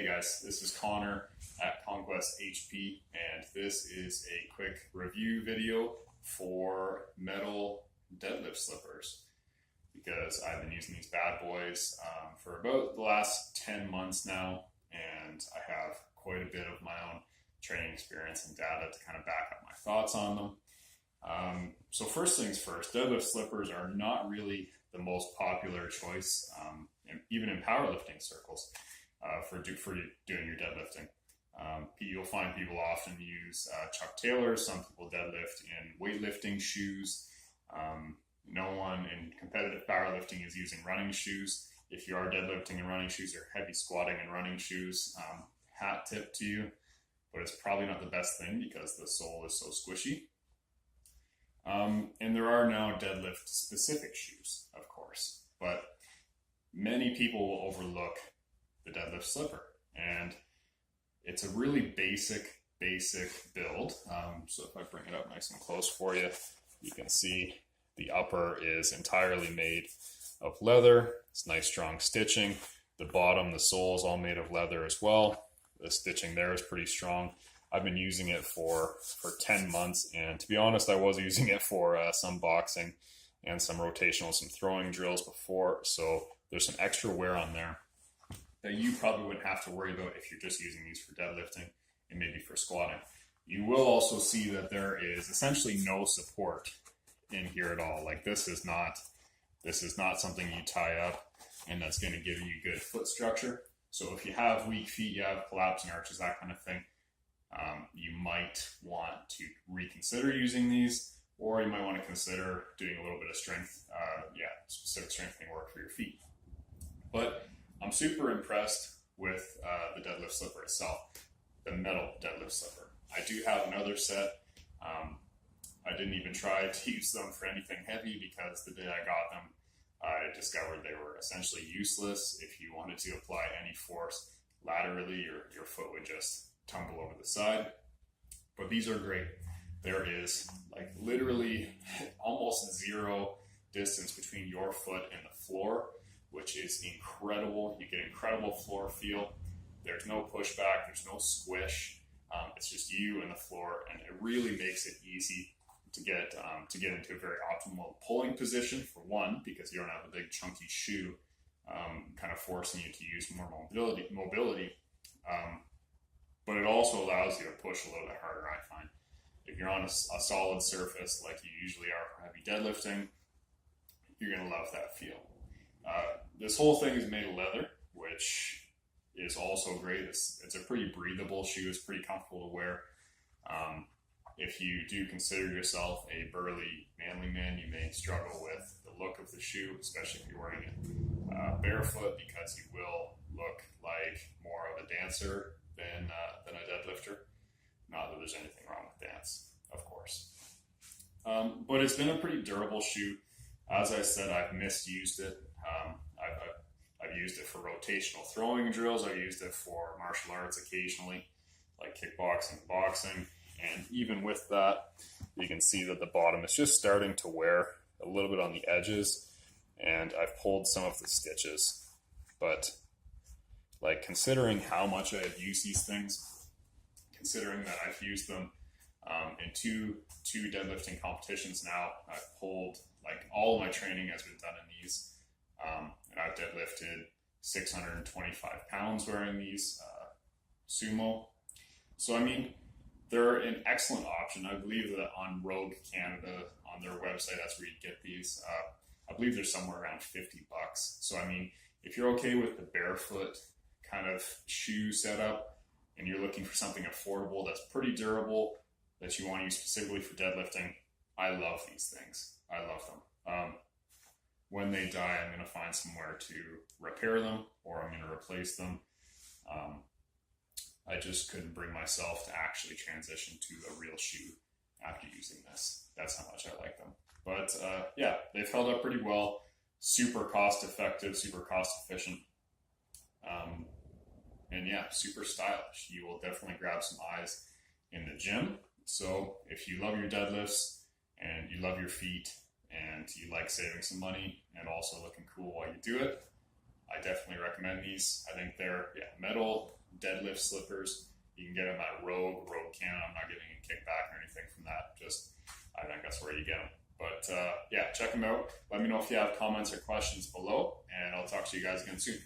guys, this is Connor at Conquest HP, and this is a quick review video for metal deadlift slippers because I've been using these bad boys for about the last 10 months now, and I have quite a bit of my own training experience and data to kind of back up my thoughts on them. So first things first, deadlift slippers are not really the most popular choice, even in powerlifting circles, for doing your deadlifting. You'll find people often use Chuck Taylors. Some people deadlift in weightlifting shoes. No one in competitive powerlifting is using running shoes. If you are deadlifting in running shoes or heavy squatting in running shoes, hat tip to you, but it's probably not the best thing because the sole is so squishy. And there are now deadlift specific shoes, of course, but many people will overlook the deadlift slipper, and it's a really basic build. So if I bring it up nice and close for you, you can see the upper is entirely made of leather. It's nice strong stitching. The bottom, the sole is all made of leather as well. The stitching there is pretty strong. I've been using it for 10 months, and to be honest, I was using it for some boxing and some rotational, some throwing drills before, so there's some extra wear on there that you probably wouldn't have to worry about if you're just using these for deadlifting and maybe for squatting. You will also see that there is essentially no support in here at all. Like this is not something you tie up and that's going to give you good foot structure. So if you have weak feet, you have collapsing arches, that kind of thing, you might want to reconsider using these, or you might want to consider doing a little bit of strength, specific strengthening work for your feet. But I'm super impressed with the deadlift slipper itself, the metal deadlift slipper. I do have another set. I didn't even try to use them for anything heavy because the day I got them, I discovered they were essentially useless. If you wanted to apply any force laterally, your foot would just tumble over the side. But these are great. There is like literally almost zero distance between your foot and the floor, which is incredible. You get incredible floor feel. There's no pushback, there's no squish. It's just you and the floor, and it really makes it easy to get into a very optimal pulling position, for one, because you don't have a big chunky shoe kind of forcing you to use more mobility. But it also allows you to push a little bit harder, I find. If you're on a solid surface like you usually are for heavy deadlifting, you're going to love that feel. This whole thing is made of leather, which is also great. It's a pretty breathable shoe. It's pretty comfortable to wear. If you do consider yourself a burly, manly man, you may struggle with the look of the shoe, especially if you're wearing it barefoot, because you will look like more of a dancer than a deadlifter. Not that there's anything wrong with dance, of course. But it's been a pretty durable shoe. As I said, I've misused it. I've used it for rotational throwing drills. I've used it for martial arts occasionally, like kickboxing, boxing. And even with that, you can see that the bottom is just starting to wear a little bit on the edges, and I've pulled some of the stitches. But like, considering how much I have used these things, considering that I've used them in two deadlifting competitions now, I've pulled, like, all of my training has been done in these, and I've deadlifted 625 pounds wearing these sumo. So I mean, they're an excellent option. I believe that on Rogue Canada, on their website, that's where you get these. I believe they're somewhere around $50. So I mean, if you're okay with the barefoot kind of shoe setup and you're looking for something affordable that's pretty durable, that you want to use specifically for deadlifting, I love these things. I love them. When they die, I'm going to find somewhere to repair them, or I'm going to replace them. I just couldn't bring myself to actually transition to a real shoe after using this. That's how much I like them. But yeah, they've held up pretty well. Super cost effective, super cost efficient. And yeah, super stylish. You will definitely grab some eyes in the gym. So if you love your deadlifts and you love your feet and you like saving some money and also looking cool while you do it, I definitely recommend these. I think they're metal deadlift slippers. You can get them at Rogue Can. I'm not getting a kickback or anything from that. Just, I think that's where you get them. But yeah, check them out. Let me know if you have comments or questions below, and I'll talk to you guys again soon.